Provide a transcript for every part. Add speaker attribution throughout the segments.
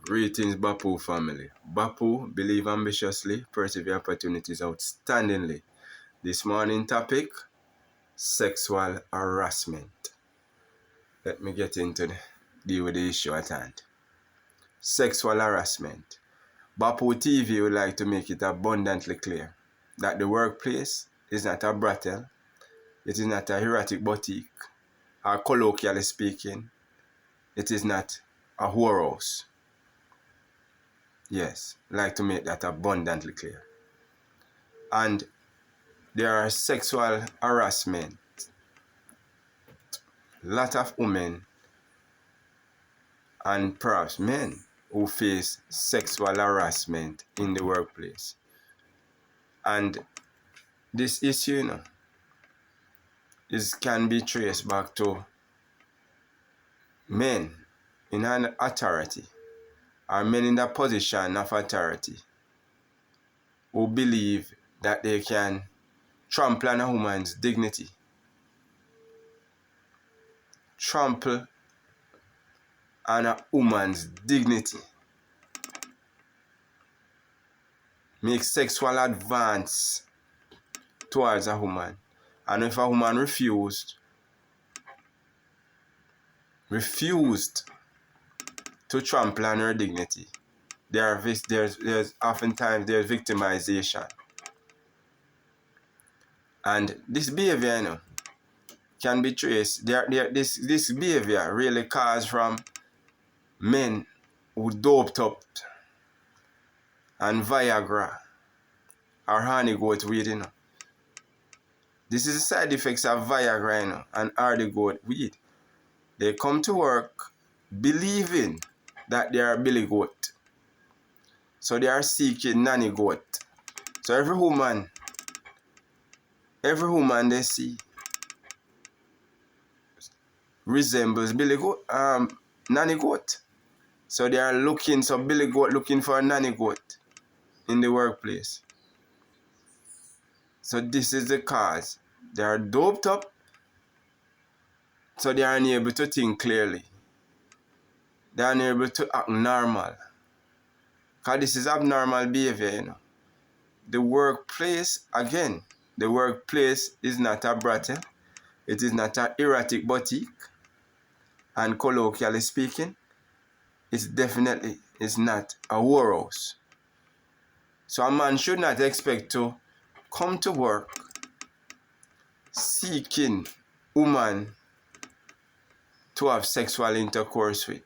Speaker 1: Greetings, Bapu family. Bapu, believe ambitiously, persevere opportunities outstandingly. This morning topic, sexual harassment. Let me get into deal with the issue at hand. Sexual harassment. Bapu TV would like to make it abundantly clear that the workplace is not a brothel, it is not a erotic boutique, or colloquially speaking, it is not a whorehouse. Yes, like to make that abundantly clear. And there are sexual harassment. Lot of women and perhaps men who face sexual harassment in the workplace. And this issue, can be traced back to men in an authority or men in the position of authority who believe that they can trample on a woman's dignity, trample on a woman's dignity, make sexual advance towards a woman. And if a woman refused to trample on her dignity, there's oftentimes victimization. And this behavior, can be traced. This behavior really comes from men who doped up and Viagra or honey goat weed, This is the side effects of Viagra, and honey goat weed. They come to work believing that they are billy goat. So they are seeking nanny goat. So every woman they see resembles billy goat, nanny goat. So they are billy goat looking for a nanny goat in the workplace. So this is the cause. They are doped up, so they are unable to think clearly. They are unable to act normal. Because this is abnormal behavior, The workplace, again, the workplace is not a brothel. It is not an erotic boutique. And colloquially speaking, it definitely is not a whorehouse. So a man should not expect to come to work seeking woman to have sexual intercourse with.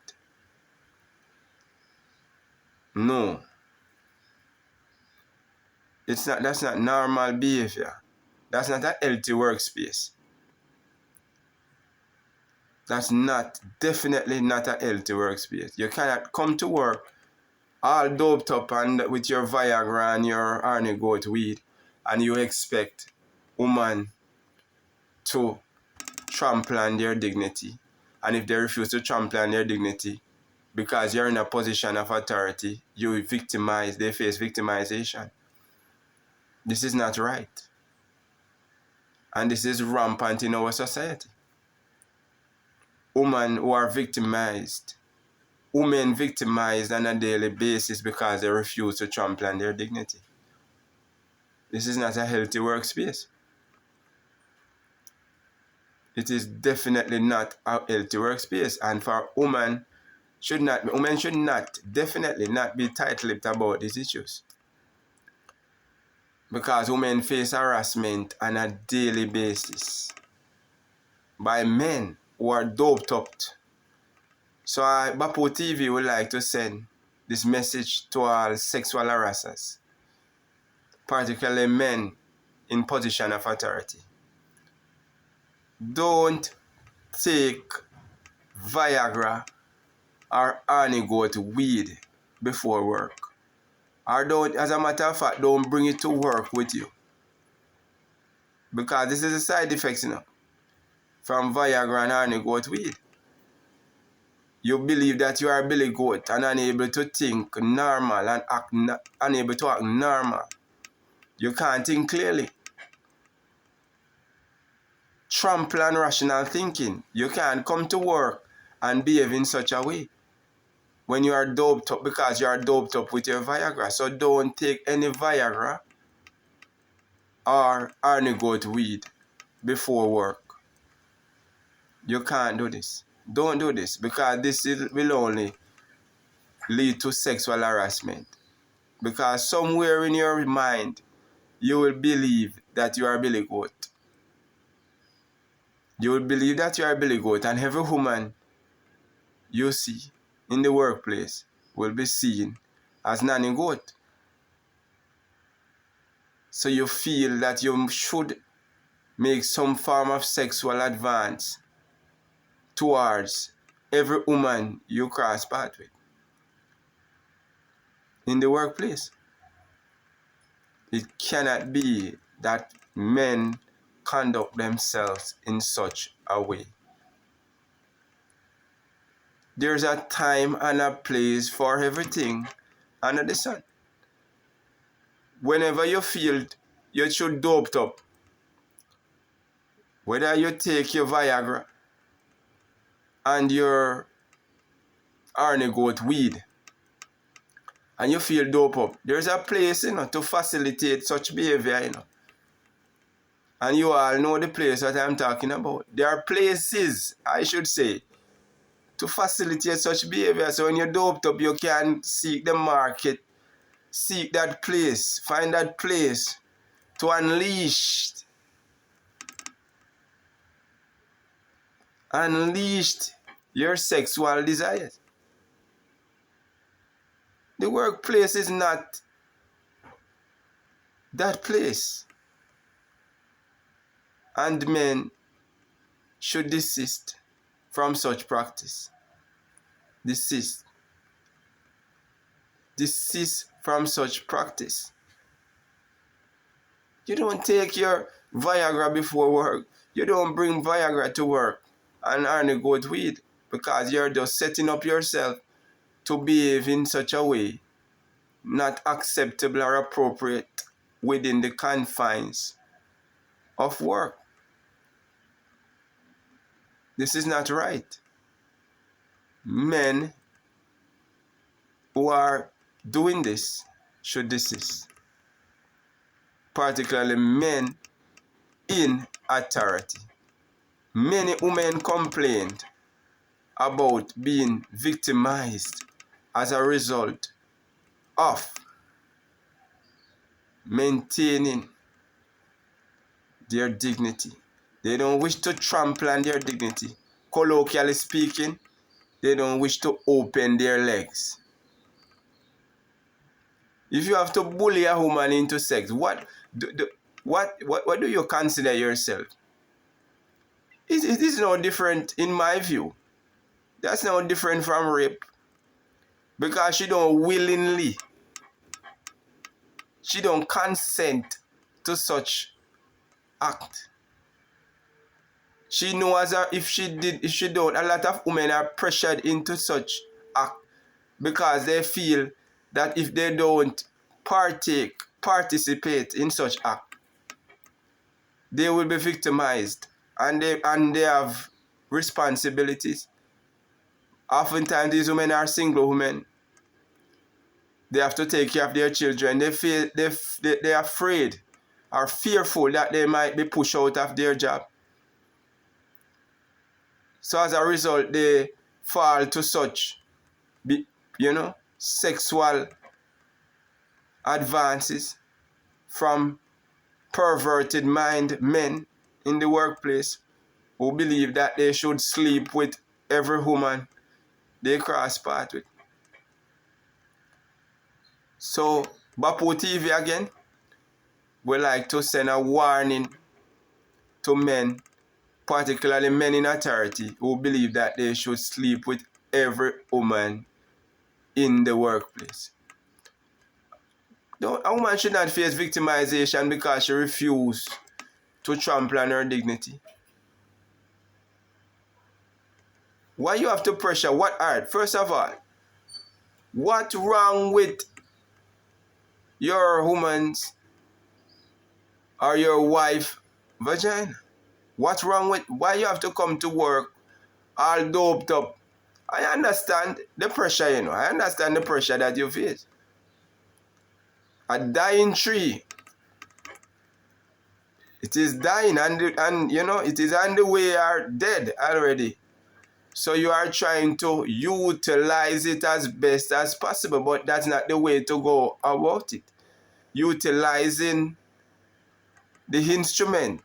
Speaker 1: No. That's not normal behavior. That's not a healthy workspace. That's definitely not a healthy workspace. You cannot come to work all doped up and with your Viagra and your honey goat weed, and you expect woman to trample on their dignity. And if they refuse to trample on their dignity because you're in a position of authority, they face victimization. This is not right. And this is rampant in our society. Women who are victimized, women victimized on a daily basis because they refuse to trample on their dignity. This is not a healthy workspace. It is definitely not a healthy workspace. And for women should definitely not be tight-lipped about these issues. Because women face harassment on a daily basis by men who are doped up. So Bapu TV would like to send this message to all sexual harassers, particularly men in position of authority. Don't take Viagra or honey goat weed before work. Or don't, as a matter of fact, don't bring it to work with you. Because this is the side effects, from Viagra and honey goat weed. You believe that you are a billy goat and unable to think normal and unable to act normal. You can't think clearly. Trample on rational thinking. You can't come to work and behave in such a way. when you are doped up, because you are doped up with your Viagra. So don't take any Viagra or Arnigoat weed before work. You can't do this. Don't do this, because this will only lead to sexual harassment. Because somewhere in your mind, you will believe that you are a billy goat. You will believe that you are a billy goat, and every woman you see in the workplace will be seen as nanny goat. So you feel that you should make some form of sexual advance towards every woman you cross path with in the workplace. It cannot be that men conduct themselves in such a way. There's a time and a place for everything under the sun. Whenever you feel you should doped up, whether you take your Viagra and your Arnigoat weed, and you feel dope up, there's a place, to facilitate such behavior, And you all know the place that I'm talking about. There are places, I should say, to facilitate such behavior. So when you're doped up, you can seek the market, seek that place, find that place to unleash your sexual desires. The workplace is not that place. And men should desist from such practice. Desist from such practice. You don't take your Viagra before work. You don't bring Viagra to work and Arnigoat weed, because you're just setting up yourself to behave in such a way not acceptable or appropriate within the confines of work. This is not right. Men who are doing this should desist. Particularly men in authority. Many women complained about being victimized as a result of maintaining their dignity. They don't wish to trample on their dignity. Colloquially speaking, they don't wish to open their legs. If you have to bully a woman into sex, what do you consider yourself? It is no different in my view. That's no different from rape. Because she don't willingly, she don't consent to such act. She knows that if she don't, a lot of women are pressured into such act because they feel that if they don't participate in such act, they will be victimized, and they have responsibilities. Oftentimes these women are single women. They have to take care of their children. They're afraid or fearful that they might be pushed out of their job. So as a result, they fall to such, sexual advances from perverted mind men in the workplace who believe that they should sleep with every woman they cross path with. So, Bapu TV again would like to send a warning to men, particularly men in authority, who believe that they should sleep with every woman in the workplace. A woman should not face victimization because she refused to trample on her dignity. Why you have to pressure? First of all, what's wrong with your woman's or your wife vagina? What's wrong with, why you have to come to work all doped up I understand the pressure, you know. I understand the pressure that you face. A dying tree, it is dying, and you know, it is on the way or dead already. So you are trying to utilize it as best as possible, but that's not the way to go about it. Utilizing the instrument,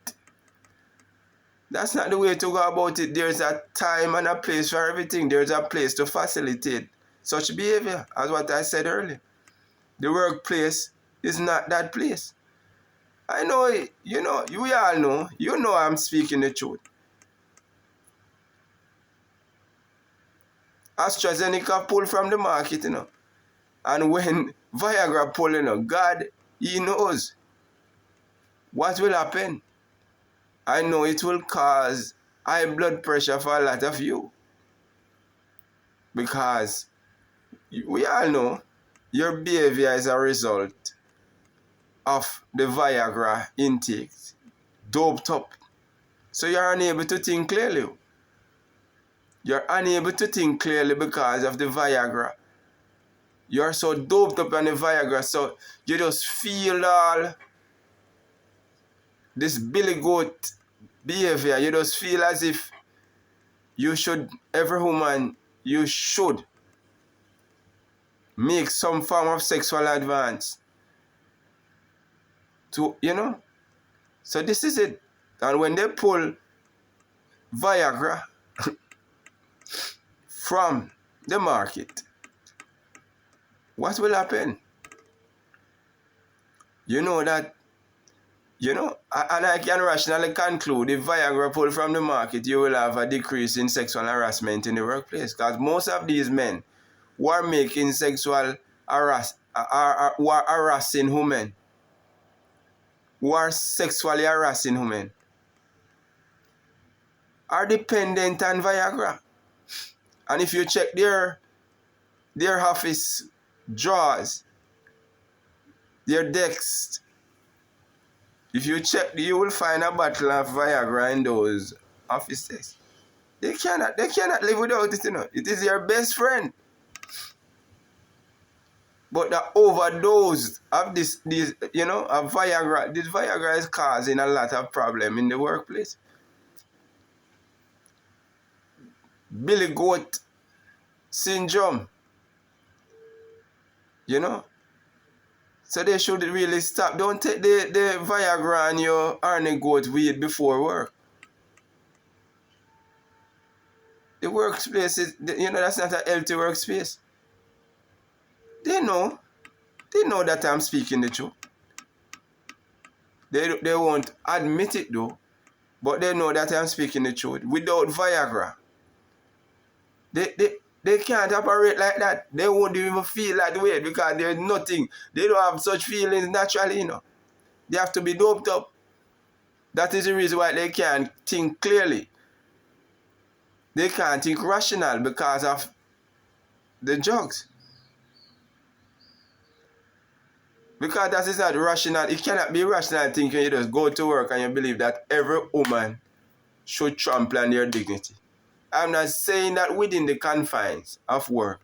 Speaker 1: that's not the way to go about it. There's a time and a place for everything. There's a place to facilitate such behavior, as what I said earlier. The workplace is not that place. I know, you know, we all know, you know I'm speaking the truth. AstraZeneca pulled from the market, you know. And when Viagra pull, you know, God, He knows what will happen. I know it will cause high blood pressure for a lot of you. Because we all know your behavior is a result of the Viagra intake. Doped up. So you're unable to think clearly. You're unable to think clearly because of the Viagra. You're so doped up on the Viagra, so you just feel all this billy goat behavior. You just feel as if you should, every woman, you should make some form of sexual advance. To, you know? So this is it. And when they pull Viagra from the market, what will happen? You know that, you know, and I can rationally conclude if Viagra pulled from the market, you will have a decrease in sexual harassment in the workplace. Because most of these men who are making sexual who are harassing women, who are sexually harassing women, are dependent on Viagra. And if you check their office drawers, their desks, if you check, you will find a bottle of Viagra in those offices. They cannot live without it, you know. It is your best friend. But the overdose of this you know, of Viagra, this Viagra is causing a lot of problem in the workplace. Billy goat syndrome, you know. So they should really stop. Don't take the Viagra and your Arnie goat weed before work. The workspace is, you know, that's not a healthy workspace. They know that I'm speaking the truth. They won't admit it though, but they know that I'm speaking the truth. Without Viagra, they can't operate like that. They won't even feel that way because there's nothing. They don't have such feelings naturally, you know. They have to be doped up. That is the reason why they can't think clearly. They can't think rational because of the drugs. Because that is not rational. It cannot be rational thinking you just go to work and you believe that every woman should trample on their dignity. I'm not saying that within the confines of work,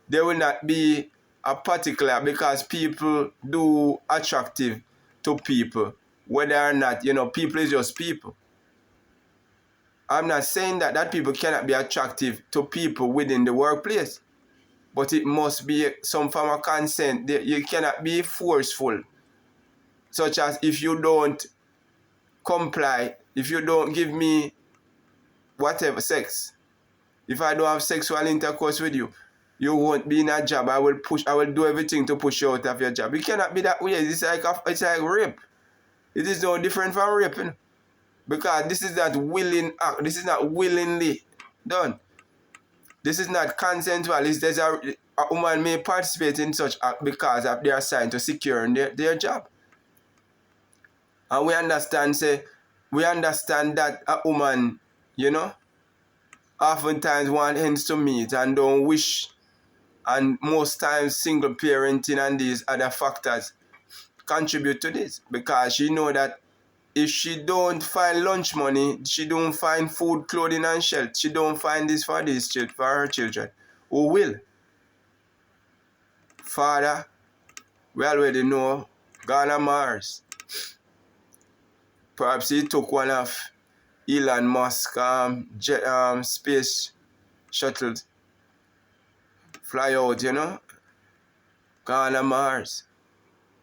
Speaker 1: there will not be a particular, because people do attractive to people, whether or not, you know, people is just people. I'm not saying that people cannot be attractive to people within the workplace, but it must be some form of consent. You cannot be forceful, such as if you don't comply, if you don't give me whatever sex, if I don't have sexual intercourse with you, you won't be in a job. I will do everything to push you out of your job. It cannot be that way. It's like rape. It is no different from raping. Because this is not willing act. This is not willingly done. This is not consensual. There's a woman may participate in such act because of their assigned to securing their job. And we understand that a woman, you know, oftentimes want ends to meet and don't wish, and most times single parenting and these other factors contribute to this, because she know that if she don't find lunch money, she don't find food, clothing, and shelter, she don't find this for her children, who will? Father, we already know, gone to Mars. Perhaps he took one of Elon Musk space shuttles, fly out, gone to Mars.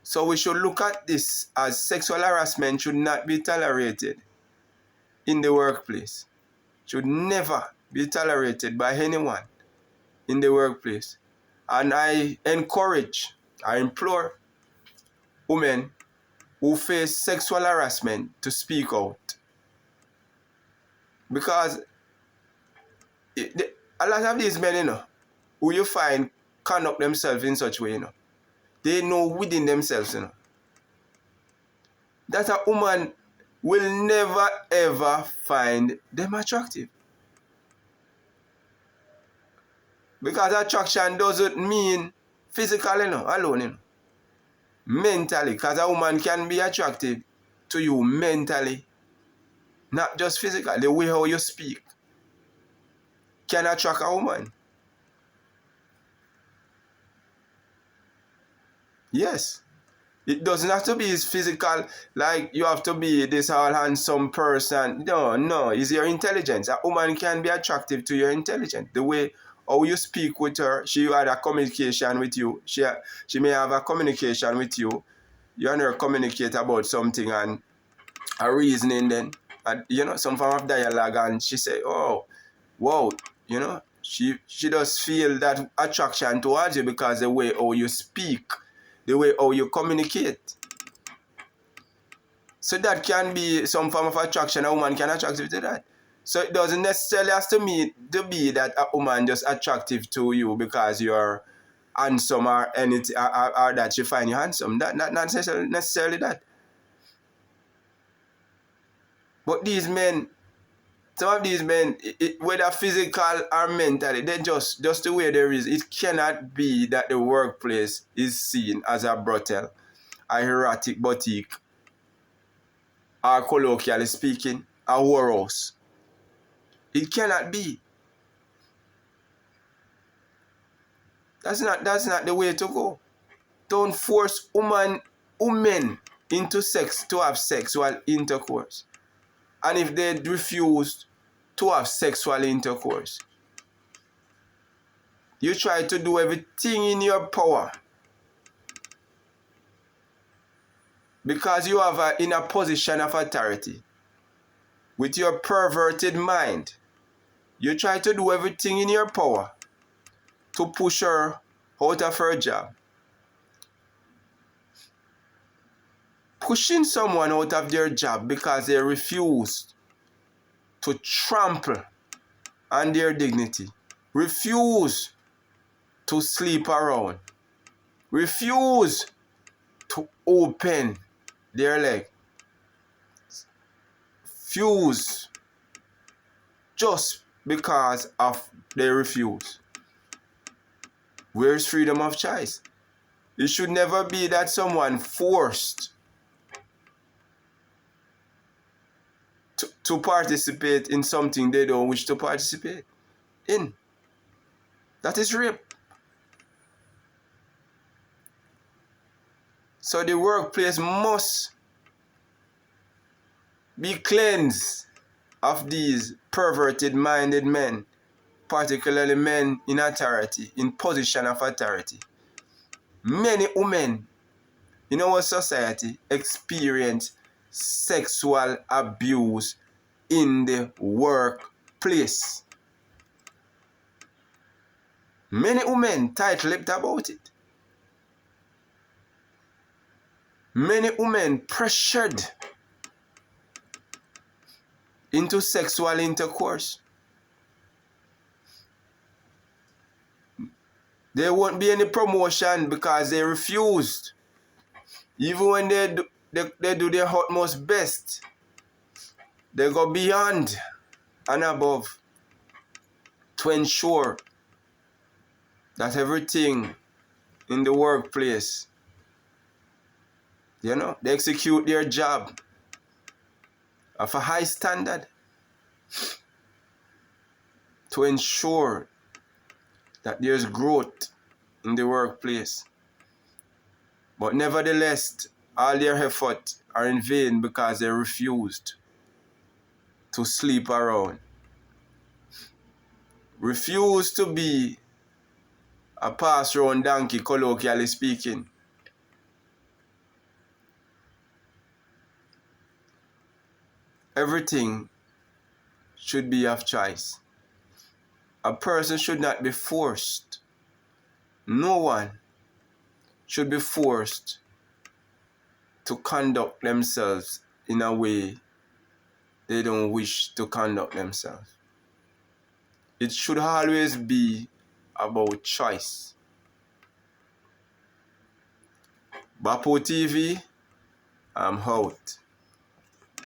Speaker 1: So we should look at this as sexual harassment should not be tolerated in the workplace. Should never be tolerated by anyone in the workplace. And I implore women who face sexual harassment to speak out. Because a lot of these men, who you find conduct themselves in such way, they know within themselves, that a woman will never ever find them attractive. Because attraction doesn't mean physically alone. Mentally, because a woman can be attractive to you mentally, not just physically. The way how you speak can attract a woman. Yes. It doesn't have to be physical, like you have to be this all handsome person. No, it's your intelligence. A woman can be attractive to your intelligence. The way how you speak with her, she had a communication with you. She may have a communication with you. You and her communicate about something and a reasoning then. And, some form of dialogue, and she say, oh, wow, she does feel that attraction towards you because the way how you speak, the way how you communicate. So that can be some form of attraction. A woman can attract you to that. So it doesn't necessarily have to be that a woman just attractive to you because you're handsome or anything, or that she find you handsome. Not necessarily that. But these men, some of these men, whether physical or mentally, they just the way there is. It cannot be that the workplace is seen as a brothel, a erotic boutique, or colloquially speaking, a whorehouse. It cannot be. That's not the way to go. Don't force women into sex to have sexual intercourse. And if they refuse to have sexual intercourse, you try to do everything in your power because you have in a position of authority. With your perverted mind, you try to do everything in your power to push her out of her job. Pushing someone out of their job because they refuse to trample on their dignity, refuse to sleep around, refuse to open their leg, refuse just because of they refuse. Where's freedom of choice? It should never be that someone forced to participate in something they don't wish to participate in. That is rape. So the workplace must be cleansed of these perverted minded men, particularly men in authority, in position of authority. Many women in our society experience sexual abuse in the workplace. Many women tight-lipped about it. Many women pressured into sexual intercourse. There won't be any promotion because they refused. Even when they do their utmost best, they go beyond and above to ensure that everything in the workplace, they execute their job of a high standard to ensure that there's growth in the workplace. But nevertheless, all their efforts are in vain because they refused to sleep around. Refuse to be a pass-round donkey, colloquially speaking. Everything should be of choice. A person should not be forced. No one should be forced to conduct themselves in a way they don't wish to conduct themselves. It should always be about choice. Bapo TV, I'm out.